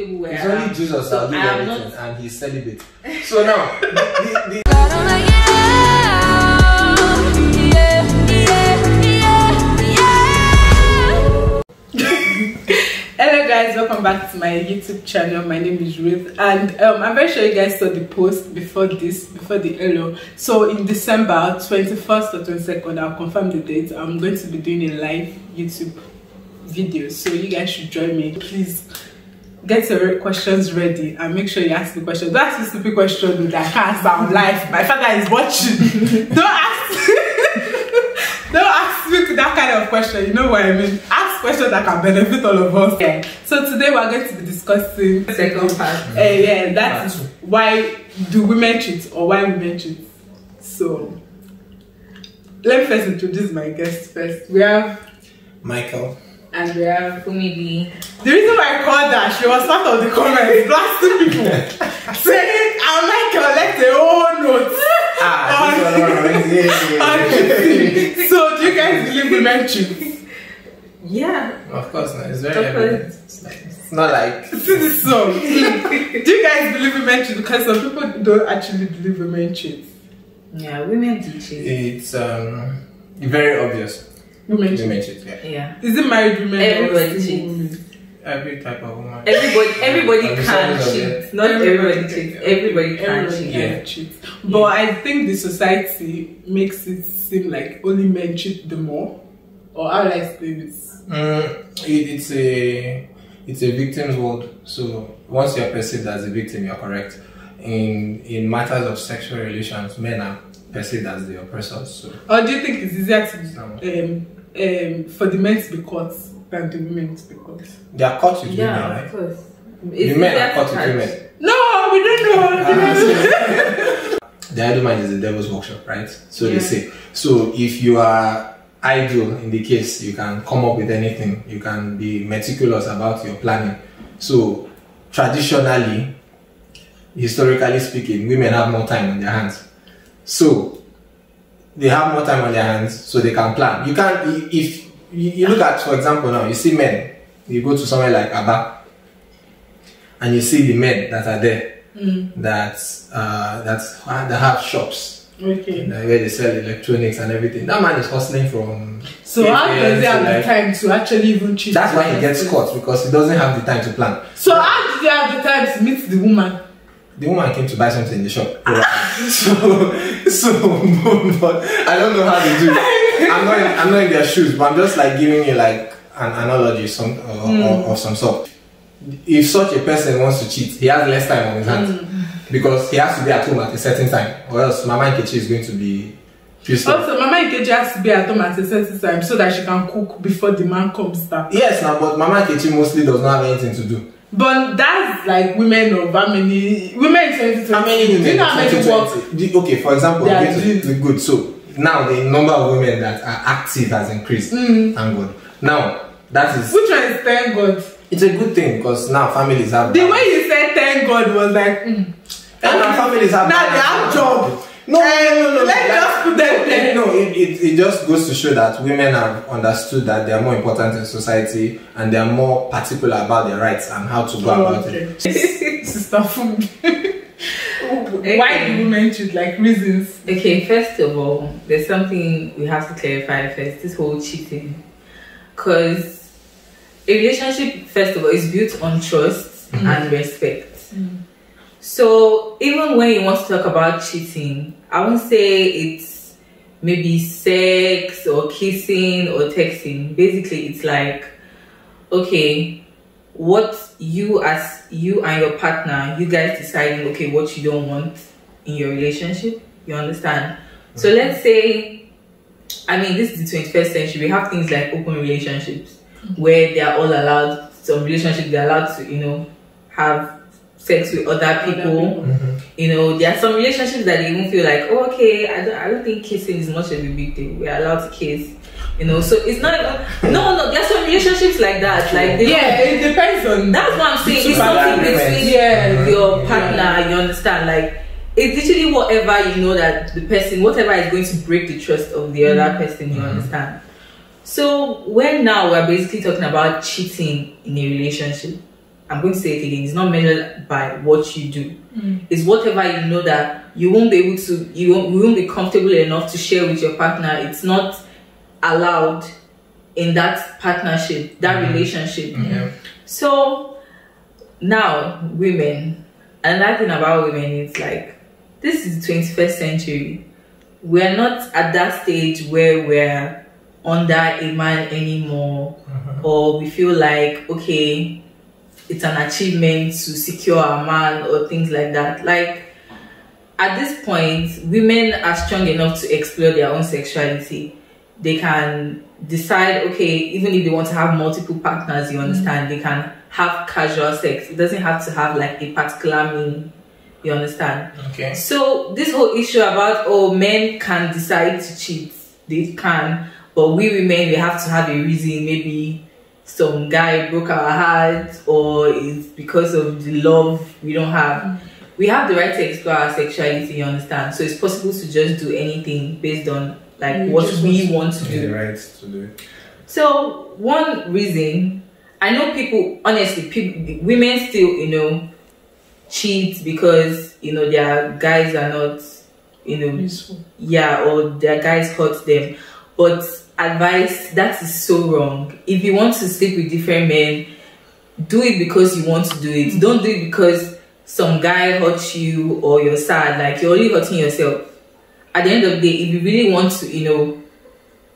comfortable where It's I am. only Jesus So that will do I am everything, not. and he's celibate. So now, Hello guys, welcome back to my YouTube channel. My name is Ruth, and I'm very sure you guys saw the post before the hello. So in December 21st or 22nd, I'll confirm the date. I'm going to be doing a live YouTube video, so you guys should join me. Please get your questions ready and make sure you ask the question. Don't ask the stupid question that I can't answer on live. My father is watching. Don't ask me that kind of question. You know what I mean? Ask questions that can benefit all of us. Yeah. So today we're going to be discussing The second part. Yeah, that is why do women cheat or why women cheat. So let me first introduce my guest first. We have Michael. and we have Maybe. the reason why I called her, she was part of the comments blasting people saying I'm like collect a whole note. So do you guys believe women cheat? Yeah. Of course not. It's very evident. It's not like See this song. Do you guys believe women cheat? Because some people don't actually believe women cheat. Yeah, women do cheat. it's very obvious. Women cheat. Women cheat, yeah. Yeah. Is it married women? Everybody or cheats. single women? Every type of woman. Everybody I'm can sorry, cheat. Not everybody cheats. Everybody can Everybody cheat. can cheat. But I think the society makes it seem like only men cheat the more. Or how will I say this? It's a victim's world. So once you're perceived as a victim, you're correct. In matters of sexual relations, men are perceived as the oppressors. So Or do you think it's easier to for the men to be caught than the women to be caught? they are caught with women, Yeah, right? of course. The men are caught with women. No, we don't know. The idle mind is the devil's workshop, right? So Yeah. they say. So if you are idle in the case, you can come up with anything. You can be meticulous about your planning. So traditionally, historically speaking, women have more time on their hands. So they have more time on their hands, so they can plan. You can't, if you look at, for example, now you see men. You go to somewhere like Aba, and you see the men that are there. That have shops, Okay. where they sell electronics and everything. That man is hustling from. So how does he have the time to actually even cheat? That's why he gets caught, because he doesn't have the time to plan. So how did he have the time to meet the woman? The woman came to buy something in the shop. so but I don't know how they do it. I'm not in their shoes, but I'm just like giving you like an analogy of some sort. If such a person wants to cheat, he has less time on his hands because he has to be at home at a certain time, or else Mama Nkechi is going to be pissed off. Also, Mama Nkechi has to be at home at a certain time so that she can cook before the man comes back. Yes, now, but Mama Nkechi mostly does not have anything to do. But that's like women of how many women in 2020? How many women? Do you know how many work? Okay, for example, They are good. So now the number of women that are active has increased. Thank God. Now that is. Which one is thank God? It's a good thing because now families have. The way you said thank God was like. And now families have. Now they have job. No. Let's just put them there. No, it just goes to show that women have understood that they are more important in society and they are more particular about their rights and how to go about it. Sister food. Why do women cheat? Like reasons. Okay, first of all, there's something we have to clarify first. This whole cheating, because a relationship, first of all, is built on trust and respect. So even when you want to talk about cheating, I won't say it's maybe sex or kissing or texting. Basically, it's like, okay, what you and your partner, you guys deciding, okay, what you don't want in your relationship. You understand? So let's say, I mean, this is the 21st century. We have things like open relationships where they are all allowed. Some relationships they're allowed to, have sex with other people. There are some relationships that they even feel like, oh, okay, I don't think kissing is much of a big deal. We're allowed to kiss. So it's not no. There are some relationships like that. Like it depends on. That's what I'm saying. It's something between your partner. You understand? Like it's literally whatever that the person, whatever is going to break the trust of the other person. You understand? So when now we're basically talking about cheating in a relationship, I'm going to say it again, it's not measured by what you do. It's whatever you know that you won't be able to, you won't be comfortable enough to share with your partner. It's not allowed in that partnership, that relationship. So now women, another thing about women is like, this is the 21st century. We're not at that stage where we're under a man anymore, or we feel like, okay, it's an achievement to secure a man or things like that. Like, at this point, women are strong enough to explore their own sexuality. They can decide, okay, even if they want to have multiple partners, you understand, they can have casual sex. It doesn't have to have like a particular meaning, you understand? Okay. So this whole issue about, oh, men can decide to cheat, they can, but we women, we have to have a reason. Maybe some guy broke our heart, or it's because of the love we don't have. We have the right to explore our sexuality, you understand? So it's possible to just do anything based on like what we want to do. The right to do it. So one reason, I know people, honestly, women still, you know, cheat because, you know, their guys are not, you know, Useful. yeah, or their guys hurt them. But advice, that is so wrong. If you want to sleep with different men, do it because you want to do it. Don't do it because some guy hurt you or you're sad. Like, you're only hurting yourself. At the end of the day, if you really want to, you know,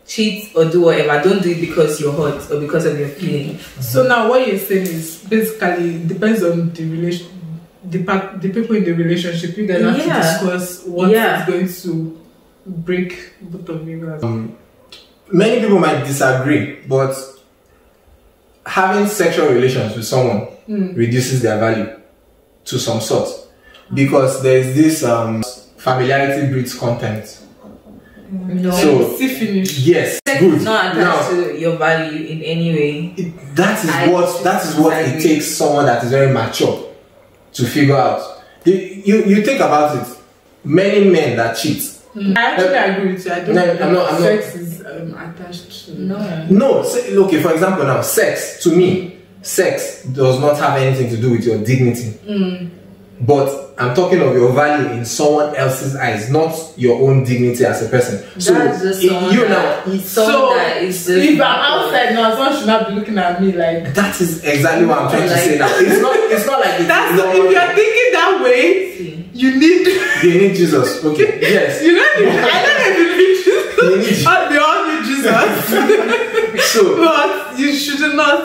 cheat or do whatever, don't do it because you're hurt or because of your feeling. So now what you're saying is basically it depends on the relation, the people in the relationship. You guys have to discuss what is going to break both of you. Many people might disagree, but having sexual relations with someone reduces their value to some sort, because there's this familiarity breeds contempt. No. So finish. yes, Sex good. is not attached to your value in any way. That is what it takes someone that is very mature to figure out. You think about it. Many men that cheat. I actually agree with you. I don't think sex is attached to. No. Okay, for example, now sex, to me, sex does not have anything to do with your dignity. But I'm talking of your value in someone else's eyes, not your own dignity as a person. So That's just if if I'm outside now, someone should not be looking at me like. that is exactly what I'm trying to say now. It's not like If you're thinking that way, you need Jesus. Okay. Yes. You don't need. I don't know if you need Jesus. We all need Jesus. So, but you should not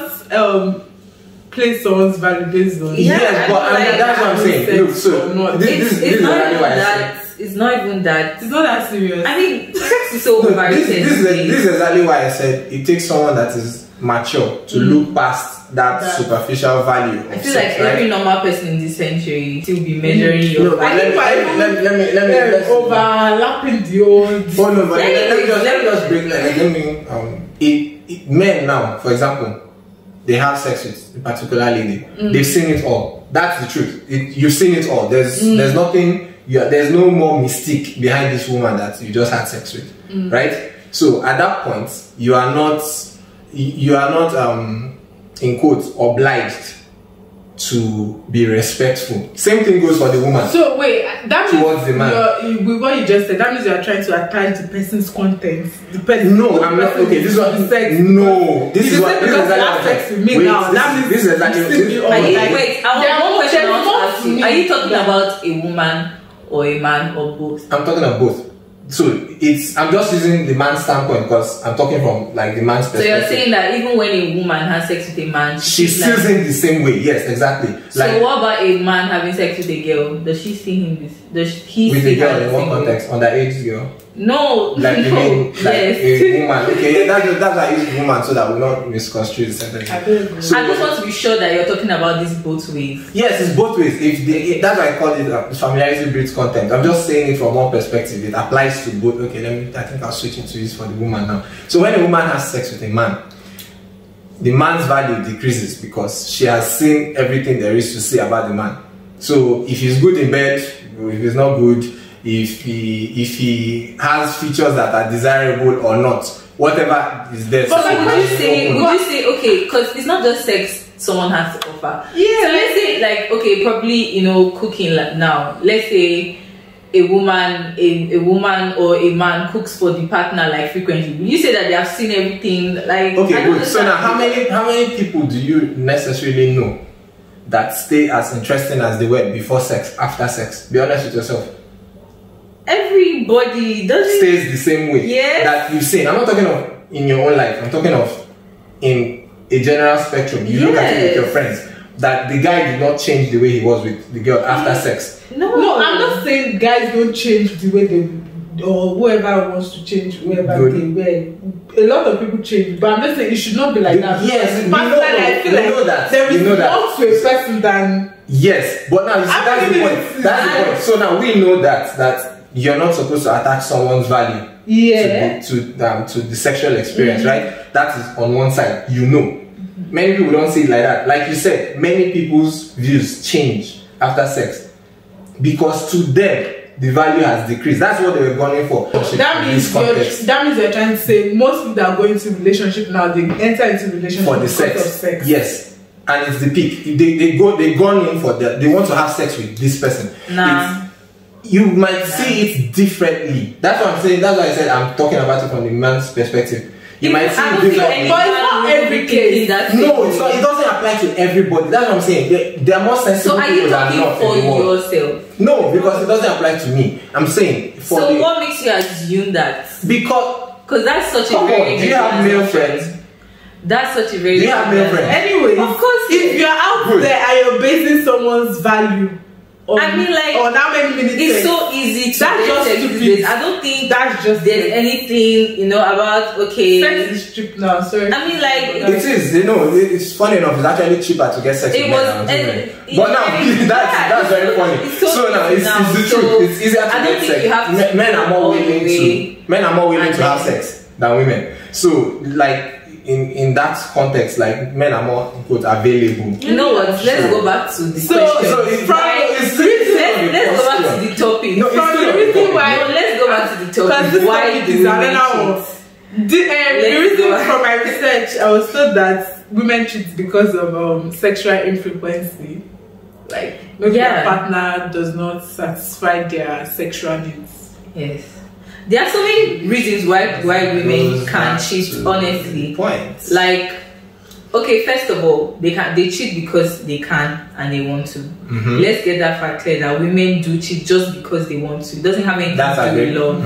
place someone's value based on. yes, but that's what I'm saying. Look, so this is exactly why I said. It's not even that. It's not that serious. I mean, sex is so overrated. This is exactly why I said it takes someone that is mature to look past that superficial value of I feel sex, like every normal person in this century still be measuring your value. Let me overlapping the old. Oh no, but let me just break. Men now, for example, they have sex with a particular lady. They've seen it all. That's the truth. You've seen it all. There's nothing. There's no more mystique behind this woman that you just had sex with, right? So at that point, you are not in quotes obliged to be respectful. Same thing goes for the woman. So wait, that towards the man. with what you just said, that means you are trying to attach the person's content. The person. No, I'm not. Okay, this is what. Sex. No, this is what. Because you have sex with me now. That means this is exactly. Wait, I want one question I want to ask you. Are you talking about a woman or a man or both? I'm talking about both. So I'm just using the man's standpoint because I'm talking from like the man's perspective. So you're saying that even when a woman has sex with a man, she sees him the same way. Yes, exactly. So what about a man having sex with a girl? Does she see him? Does he with see a girl her in what context? Underage girl. No, like no. You mean, like yes. a woman. Okay, that's why I use woman so that we not misconstrue the sentence. I just want to be sure that you're talking about this both ways. Yes, it's both ways. That's why I call it familiarity breeds contempt. I'm just saying it from one perspective. It applies to both. Okay, I think I'll switch into this for the woman now. So when a woman has sex with a man, the man's value decreases because she has seen everything there is to say about the man. So if he's good in bed, if he's not good, if he has features that are desirable or not, whatever is there. But would you say okay? Because it's not just sex someone has to offer. Yeah. So let's say, like, okay, probably, you know, cooking like now. Let's say a woman or a man cooks for the partner like frequently. Will you say that they have seen everything? Like, okay, good. So now, how many people do you necessarily know that stay as interesting as they were before sex, after sex? Be honest with yourself. Everybody doesn't Stays the same way. Yes. That you've seen. I'm not talking of in your own life. I'm talking of in a general spectrum. You look at it with your friends. That the guy did not change the way he was with the girl after sex. No, I'm not saying guys don't change the way they, or whoever wants to change whoever Good. they were. A lot of people change, but I'm just saying it should not be like that. Yes, we personally, I feel like that. there is We know that. more to a person than. Yes, but now you see, that's the point. That's the point. So now we know that you're not supposed to attach someone's value to the sexual experience, right? That is on one side. You know. Many people don't see it like that. Like you said, many people's views change after sex because to them the value has decreased. That's what they were going for. That means you're trying to say most people that are going into relationship now, they enter into relationship for the because of sex. Yes, and it's the peak. They've gone in for that. They want to have sex with this person. You might see it differently. That's what I'm saying. That's why I said I'm talking about it from the man's perspective. You might see it differently. But it's not every case. No, it's not. It doesn't apply to everybody. That's what I'm saying. There are more sensible people that are not. So are you talking for yourself? No, because it doesn't apply to me. I'm saying for so what makes you assume that? Because that's such a very. Do you have male friends? That's such a very. Do you have male friends? Anyway, of course. If you're out there and you're basing someone's value on, I mean, like, on how many minutes, it's so easy to. That's just stupid. I don't think that's just there's anything, you know, about okay. Sex is cheap now. Sorry. I mean, like it is. You know, it's funny enough. It's actually cheaper to get sex with men than women. But now that's very funny. So now it's the truth. It's easier to get sex. Men are more willing to have sex than women. So like. In that context, like men are more quote available. You know what? Let's go back to the question. Let's go back to the topic. No, let's go back to the topic. Why do women cheat? The reason from my research, I was told that women cheat because of sexual infrequency. Like maybe their partner does not satisfy their sexual needs. Yes. There are so many reasons why women can cheat, honestly. Like, okay, first of all, they cheat because they can and they want to. Let's get that fact clear that women do cheat just because they want to. It doesn't have anything to do with love.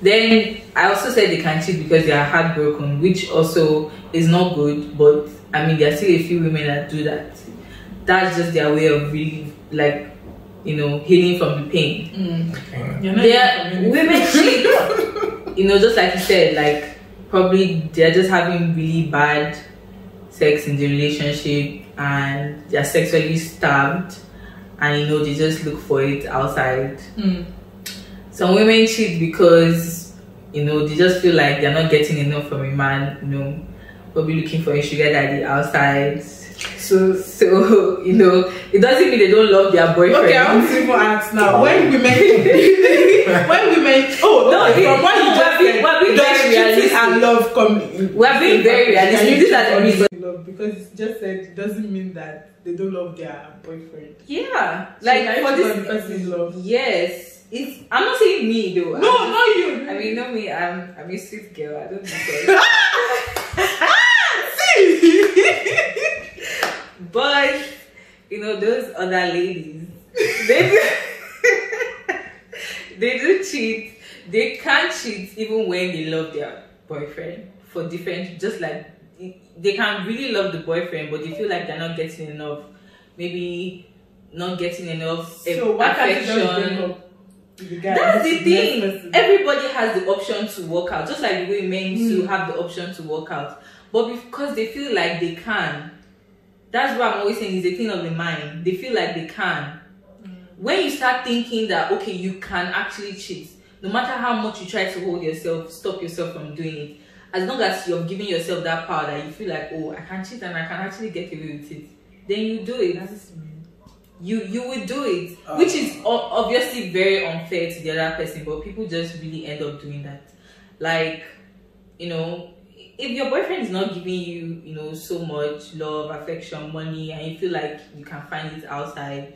Then I also said they can cheat because they are heartbroken, which also is not good, but I mean there are still a few women that do that. That's just their way of really like, you know, healing from the pain. Women cheat, you know, just like you said, like probably they're just having really bad sex in the relationship and they're sexually starved and you know they just look for it outside. Some women cheat because, you know, they just feel like they're not getting enough from a man, you know, probably looking for a sugar daddy outside. So you know, it doesn't mean they don't love their boyfriend. Okay, I want to even ask now. When women, from what you just said, does cheating and love come? We're being very realistic. These are the reasons. Because it's just said it doesn't mean that they don't love their boyfriend. Yeah, so like for this person love. Yes, it's. I'm not saying me though. No, not you. I mean, not me. I'm a sweet girl. I don't think But you know those other ladies, they do cheat. They can't cheat even when they love their boyfriend for different. Just like they can really love the boyfriend, but they feel like they're not getting enough. Maybe not getting enough affection. That's the thing. Everybody has the option to work out, just like the way men to have the option to work out. But because they feel like they can. That's what I'm always saying, is a thing of the mind. They feel like they can. When you start thinking that, okay, you can actually cheat, no matter how much you try to hold yourself, stop yourself from doing it, as long as you're giving yourself that power that you feel like, oh, I can cheat and I can actually get away with it, then you do it. You would do it, which is obviously very unfair to the other person, but people just really end up doing that. Like, you know, if your boyfriend is not giving you, you know, so much love, affection, money, and you feel like you can find it outside,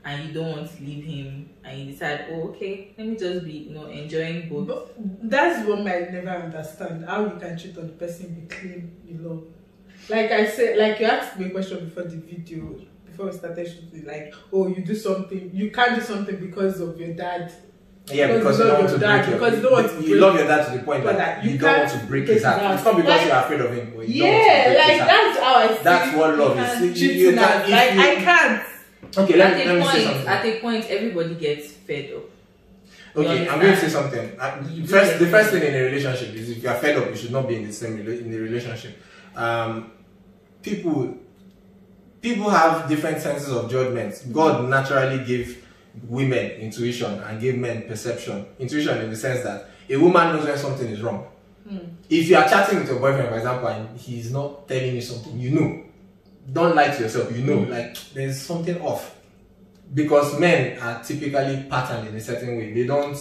and you don't want to leave him, and you decide, oh, okay, let me just be, you know, enjoying both. But that's what I never understand. How you can cheat on the person you claim you love. Like I said, like you asked me a question before the video, before we started shooting, like, oh, you do something, you can't do something because of your dad. Yeah, because you don't want to break your dad. You love your dad to the point that you don't want to break his heart. It's not because like, you're afraid of him. But you yeah, don't want to break like his heart. that's how I see. That's what love is. You Like I can't. Okay, let me say something. At a point, everybody gets fed up. Okay, I'm going to say something. The first thing in a relationship is if you are fed up, you should not be in the relationship. People have different senses of judgment. God naturally gave women intuition and gave men perception. Intuition in the sense that a woman knows when something is wrong. If you are chatting with your boyfriend, for example, and he's not telling you something, you know. Don't lie to yourself, you know, like there's something off. Because men are typically patterned in a certain way. They don't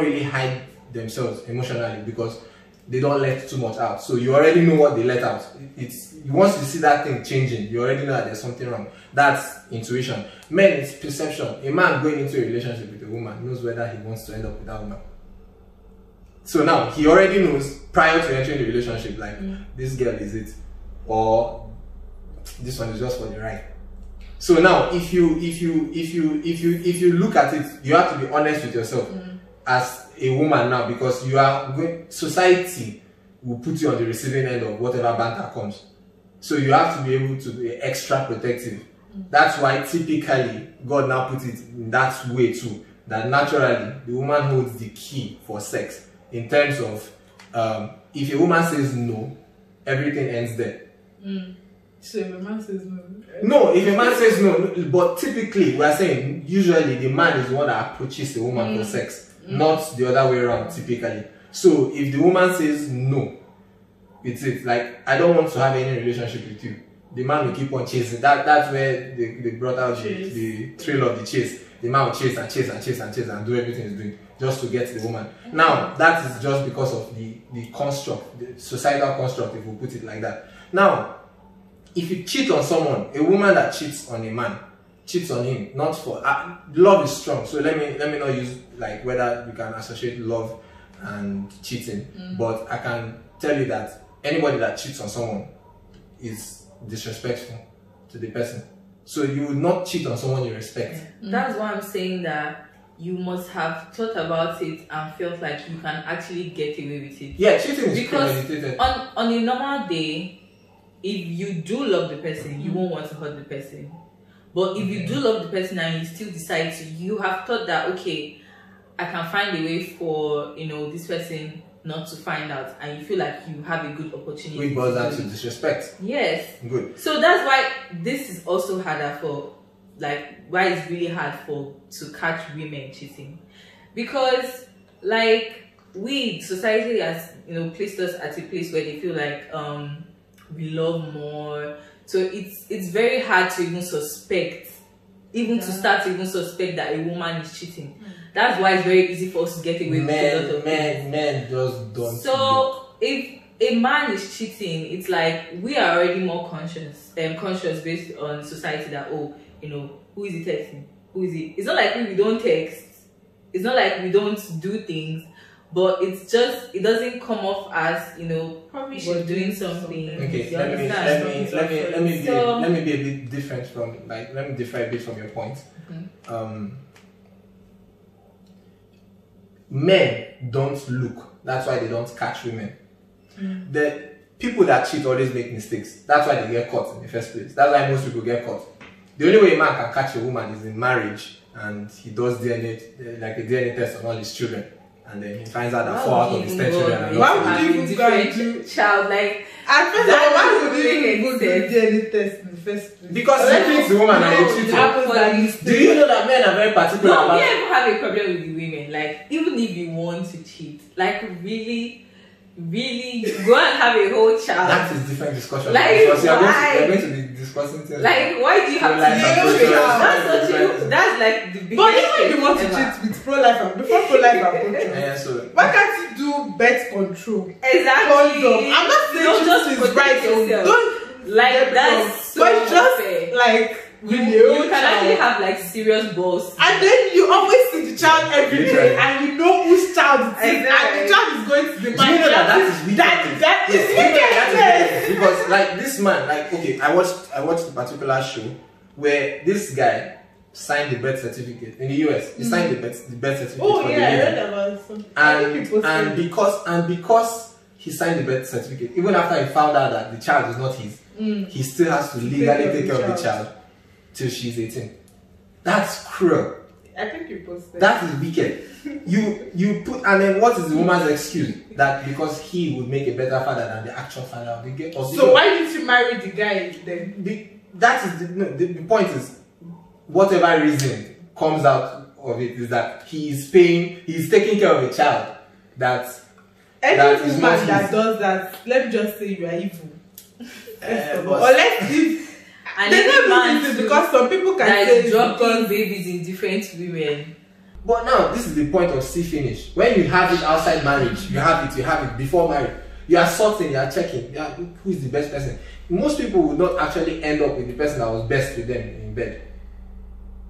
really hide themselves emotionally because they don't let too much out. So you already know what they let out. It's once you see that thing changing, you already know that there's something wrong. That's intuition. Men, it's perception. A man going into a relationship with a woman knows whether he wants to end up with that woman. So now he already knows prior to entering the relationship, like this girl is it, or this one is just for the ride. So now if you look at it, you have to be honest with yourself as a woman now, because you are society will put you on the receiving end of whatever banter comes. So you have to be able to be extra protective. That's why typically God now puts it in that way too, that naturally the woman holds the key for sex in terms of if a woman says no, everything ends there. So if a man says no. No, if a man says no, but typically we are saying usually the man is the one that approaches the woman for sex, not the other way around typically. So if the woman says no, it's it. Like, I don't want to have any relationship with you, the man will keep on chasing. That's where they brought out the thrill of the chase. The man will chase and chase and chase and chase and do everything he's doing just to get to the woman. Now that is just because of the construct, the societal construct, if we put it like that. Now, if you cheat on someone, a woman that cheats on a man, cheats on him, not for love is strong. So let me not use like whether you can associate love and cheating, but I can tell you that anybody that cheats on someone is disrespectful to the person. So you would not cheat on someone you respect. That's why I'm saying that you must have thought about it and felt like you can actually get away with it. Yeah, cheating is because premeditated. on a normal day, if you do love the person, you won't want to hurt the person. But if you do love the person and you still decide to, you have thought that, okay, I can find a way for, you know, this person not to find out, and you feel like you have a good opportunity. Which boils down to disrespect. Yes. Good. So that's why this is also harder for, like, why it's really hard to catch women cheating, because like society has, you know, placed us at a place where they feel like we love more. So it's very hard to even suspect, to start to even suspect that a woman is cheating. That's why it's very easy for us to get away with a lot of things. Men just don't. So if a man is cheating, it's like we are already more conscious based on society that, oh, you know, who is he texting? Who is he? It's not like we don't text. It's not like we don't do things, but it's just, it doesn't come off as, you know, probably she's doing something. Okay, let me be a bit different from, like, let me differ a bit from your point. Men don't look. That's why they don't catch women. The people that cheat always make mistakes. That's why they get caught in the first place. That's why most people get caught. The only way a man can catch a woman is in marriage, and he does DNA, like a DNA test on all his children, and then he finds out that 4 out of his 10 children. Why would you even go and do child, like, at first, why would you even go do DNA test in the first place? Because he treats the woman and he cheats her. Do you know that men are very particular no, about? We ever have a problem with the women. Like, even if you want to cheat, like, really, really go and have a whole child. That is different discussion. Like, because you're why? going to be discussing things. Like, why do you have Pro-life and to pro-choice. that's like the biggest But even if you want to ever. cheat with pro-life and before pro-life and pro-choice, Yeah, so why can't you do birth control? Exactly. Condom. I'm not saying Don't just cheating is protect right. yourself. Don't Like, get that's wrong. so But it's just unfair. like with You your own can actually child. have like serious balls. And then you always see the child every day, Literally. and you know whose child it is, and Exactly. the child is going to the do you man. know that is wicked? That is Yes, you know that wicked. is wicked. Because like this man, like okay, I watched a particular show where this guy signed the birth certificate in the US. He signed the birth certificate Oh for yeah, I the heard lady. about some. And because he signed the birth certificate, even after he found out that the child is not his, he still has to legally take care of the child till she's 18. That's cruel. I think you posted. That is wicked. You put, and then what is the woman's excuse? That because he would make a better father than the actual father of the girl. So why didn't you marry the guy then? That is the point is, whatever reason comes out of it is that he's taking care of a child that Any is woman not that his. does that, let me just say you are evil. But- Or let's leave. And There's any no man reason too because some people can that say is it's dropping because babies in different women. But now this is the point of see finish. When you have it outside marriage, you have it before marriage. You are sorting, you are checking, who is the best person. Most people will not actually end up with the person that was best with them in bed.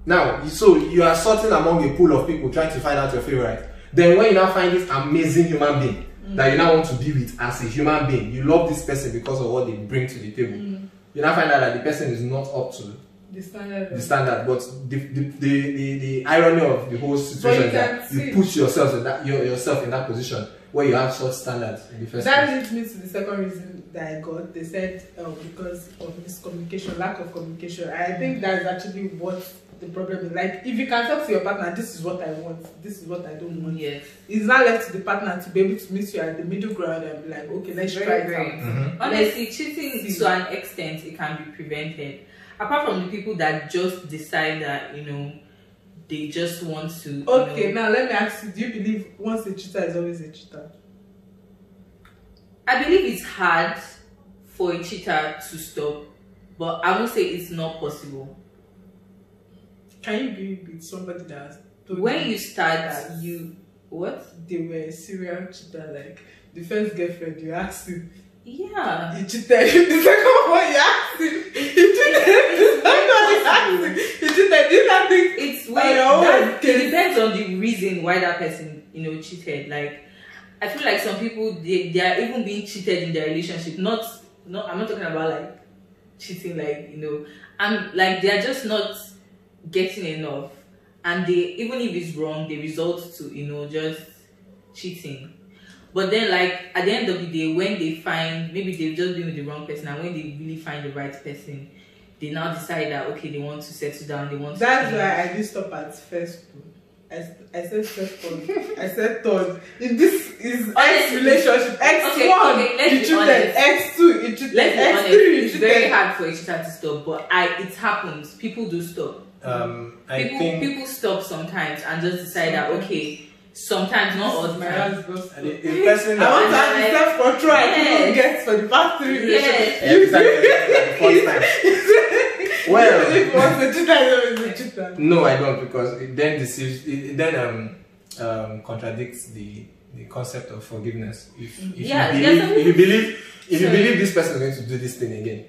Now, so you are sorting among a pool of people trying to find out your favorite. Then when you now find this amazing human being that you now want to be with as a human being, you love this person because of what they bring to the table. You now find out that the person is not up to the standard. the standard, but the irony of the whole situation is that you put yourself in that position where you have such standards in the first That place. leads me to the second reason that I got. They said because of miscommunication, lack of communication. I think that's actually what the problem is. Like, if you can talk to your partner, this is what I want, this is what I don't want. Yes. It's not left to the partner to be able to meet you at the middle ground and be like, okay, let's try it out. Honestly, cheating to an extent it can be prevented. Apart from the people that just decide that they just want to. Okay, now let me ask you: do you believe once a cheater is always a cheater? I believe it's hard for a cheater to stop, but I won't say it's not possible. Can you be with somebody that told When you start, that they were a serial cheater? Like the first girlfriend, you asked him, yeah. he cheated. The second one, you asked him, he cheated. The third one, you asked him, he cheated. These are things. It's it it depends on the reason why that person cheated. Like, I feel like some people they are even being cheated in their relationship. Not I'm not talking about like cheating, like and like they are just not getting enough, and they, even if it's wrong, they resort to just cheating. But then, like, at the end of the day, when they find, maybe they've just been with the wrong person, and when they really find the right person, they now decide that okay, they want to settle down, they want to That's change. why I didn't stop at first. I said second. I said third. If this is X relationship, X1, okay, let's you be cheated. honest. X2, you cheated. Let's be honest, X3, you it's very cheated. hard for a cheater to stop, but it happens. People do stop. I think People stop sometimes and just decide that okay, sometimes, not all the My time. house goes. the person I want to that have the self-control I Yes. couldn't get for the past 3 relationships. exactly the first time. Well, If it was a cheater, it was a cheater. no, I don't, because it then deceives. It then contradicts the concept of forgiveness. If Yeah, you believe this person is going to do this thing again,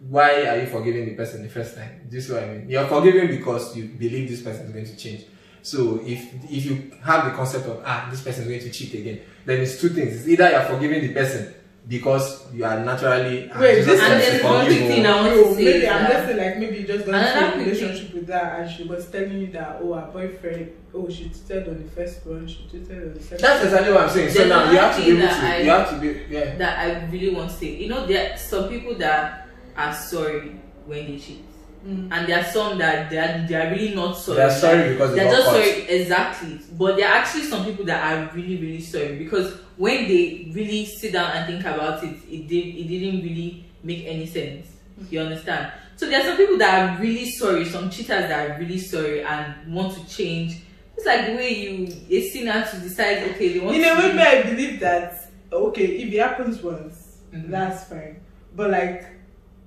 why are you forgiving the person the first time? This is what I mean. You are forgiving because you believe this person is going to change. So if you have the concept of this person is going to cheat again, then it's two things. It's either you are forgiving the person because you are naturally Wait, Jesus and Christ there's to one forgive big thing you. I want to say Maybe is I'm that- just saying, like, maybe you just got Another into a quick relationship with her and she was telling you that, oh, her boyfriend, oh, she cheated on the first one, she cheated on the second. That's exactly what I'm saying. So There's now you have to be able another to. thing You have to be. Yeah. that I really want to say. There are some people that are sorry when they cheat, and there are some that they are really not sorry. They are sorry because they they're got just caught. sorry, exactly. But there are actually some people that are really, really sorry because when they really sit down and think about it, it didn't really make any sense. You understand? So there are some people that are really sorry, some cheaters that are really sorry and want to change. It's like the way a sinner to decide, okay, they want In to. a way, I believe that okay, if it happens once, that's fine. But like,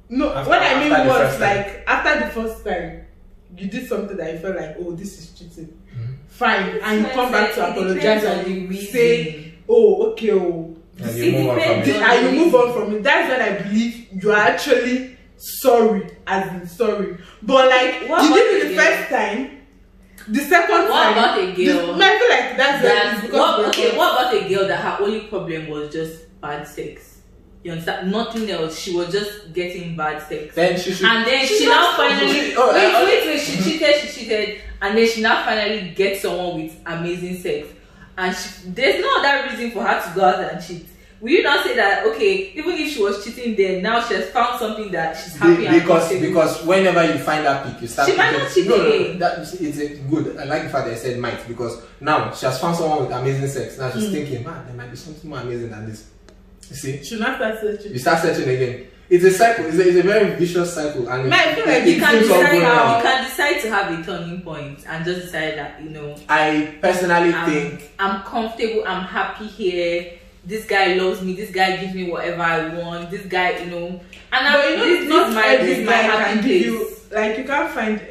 no, After- what I mean after the was first time. like after the first time, you did something that you felt like, oh, this is cheating. Fine, and you come back to It apologize depends on and the you reason. say, oh, okay, oh, And It you move on from depends it. on- and you move on from it. That's when I believe you are actually sorry, as in sorry. But like, What you about did it the the girl? first time. The second What time, about a girl? I feel like that's That, it's what, because what about a girl that her only problem was just bad sex? You understand? Nothing else. She was just getting bad sex. Then she should. And then she now finally Oh, wait, she cheated, and then she now finally gets someone with amazing sex, and there's no other reason for her to go out and cheat. Will you not say that, okay, even if she was cheating then, now she has found something that she's happy and comfortable? Because whenever you find that peak, you start. She might not cheat again. That it's a good. I like the fact that I said might, because now she has found someone with amazing sex. Now she's thinking, man, there might be something more amazing than this. You see, she not start searching. you start searching again. It's a cycle. It's a very vicious cycle, and I feel like You it can keeps on decide going how on. you can decide to have a turning point and just decide that, you know, I personally think I'm comfortable, I'm happy here. This guy loves me. This guy gives me whatever I want. This guy, you know, and But you know, this not is my every guy happy can place. give you, like, you can't find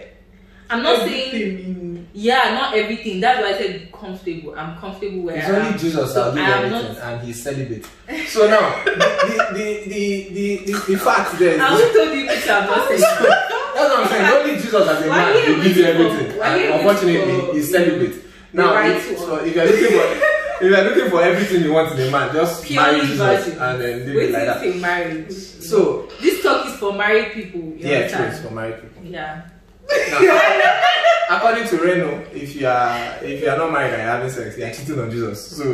I'm not everything saying, in. yeah, not everything. That's why I said comfortable. I'm comfortable where it's I am. only Jesus So that will I do am everything, not. and he's celibate. So now, the fact there is. I who told you that I'm not saying. That's what I'm saying. Only Jesus as a Why man are you will give you waiting for- everything. why are you And waiting unfortunately, for he's celibate. Now, right so one? if you're looking for everything you want in a man, just marry Purely Jesus virgin. and then live Wait it like till that. say marriage. So This talk is for married people. You yeah, true, understand? it's for married people. Yeah. Now, according to Reno, if you are not married and you're having sex, you're cheating on Jesus. So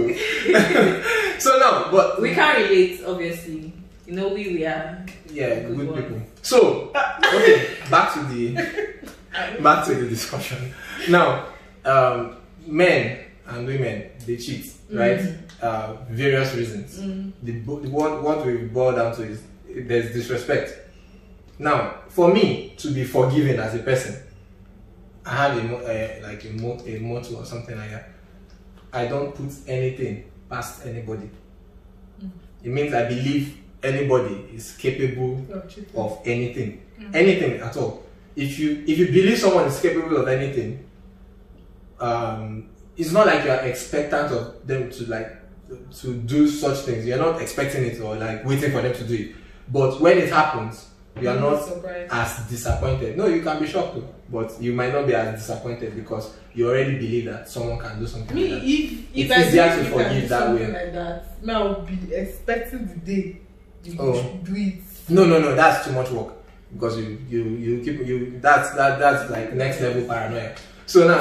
so now, but We can't relate, obviously. You know, we are. yeah, Good good one. people. So okay, back to the discussion. Now, men and women, they cheat, right? Various reasons. What we boil down to is there's disrespect. Now, for me to be forgiven as a person, I have a motto or something like that. I don't put anything past anybody. It means I believe anybody is capable of anything, anything at all. If you believe someone is capable of anything, it's not like you are expectant of them to do such things. You're not expecting it or like waiting for them to do it. But when it happens, you are not surprised. as disappointed. No, you can be shocked too, but you might not be as disappointed because you already believe that someone can do something Me, like that. if It's I easier believe to you can forgive do that something way. like that, me, I will be expecting the day you Oh. should do it. No, that's too much work because you keep that's like next level paranoia. So now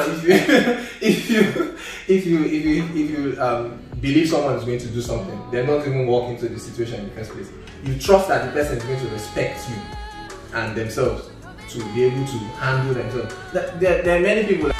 if you believe someone is going to do something, they're not even walk into the situation in the first place. You trust that the person is going to respect you and themselves to be able to handle themselves. There are many people.